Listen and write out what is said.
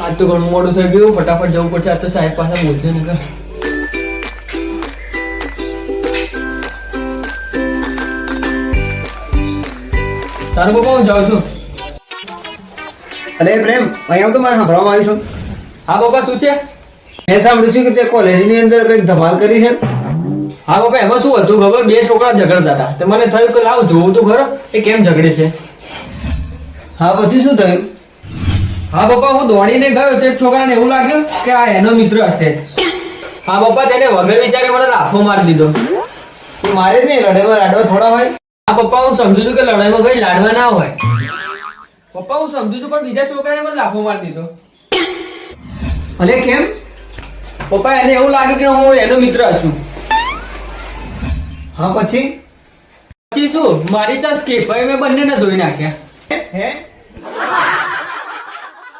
આજ તો ઘણું મોડું થઈ ગયું, ફટાફટ જવું પડશે. આજ તો સાહેબ પાસે બોલશે ને. તારું પપ્પા હું જાઉં છું. અરે પ્રેમ, અહીંયા તો મારે સાંભળવામાં આવ્યું છું. હા પપ્પા, શું છે? મેં સાંભળ્યું છે કે તે કોલેજની અંદર કંઈક ધમાલ કરી છે. હા પપ્પા, એમાં શું હતું ખબર? બે છોકરા ઝઘડતા હતા. તો મને થયું કે લાવ જોવું તો ખરો એ કેમ ઝઘડે છે. હા, પછી શું થયું? હા પપ્પા, હું દોડીને ગયો તો એક છોકરાને એવું લાગ્યું કે આ એનો મિત્ર હશે. હા પપ્પા, તેને વગર વિચારે મને લાફો મારી દીધો. એ મારે જ નહીં, લડેમાં લાડવા થોડા હોય. હા પપ્પા, હું સમજુ છું કે લડાઈમાં કઈ લાડવા ના હોય. પપ્પા, હું સમજુ છું, પણ બીજા છોકરાએ મને લાફો મારી દીધો. અને કેમ? પપ્પા, એને એવું લાગ્યું કે હું એનો મિત્ર છું. હા, પછી પછી શું, મારી ચાસ કે ભાઈ મેં બંનેને ધોઈ નાખ્યા. હે?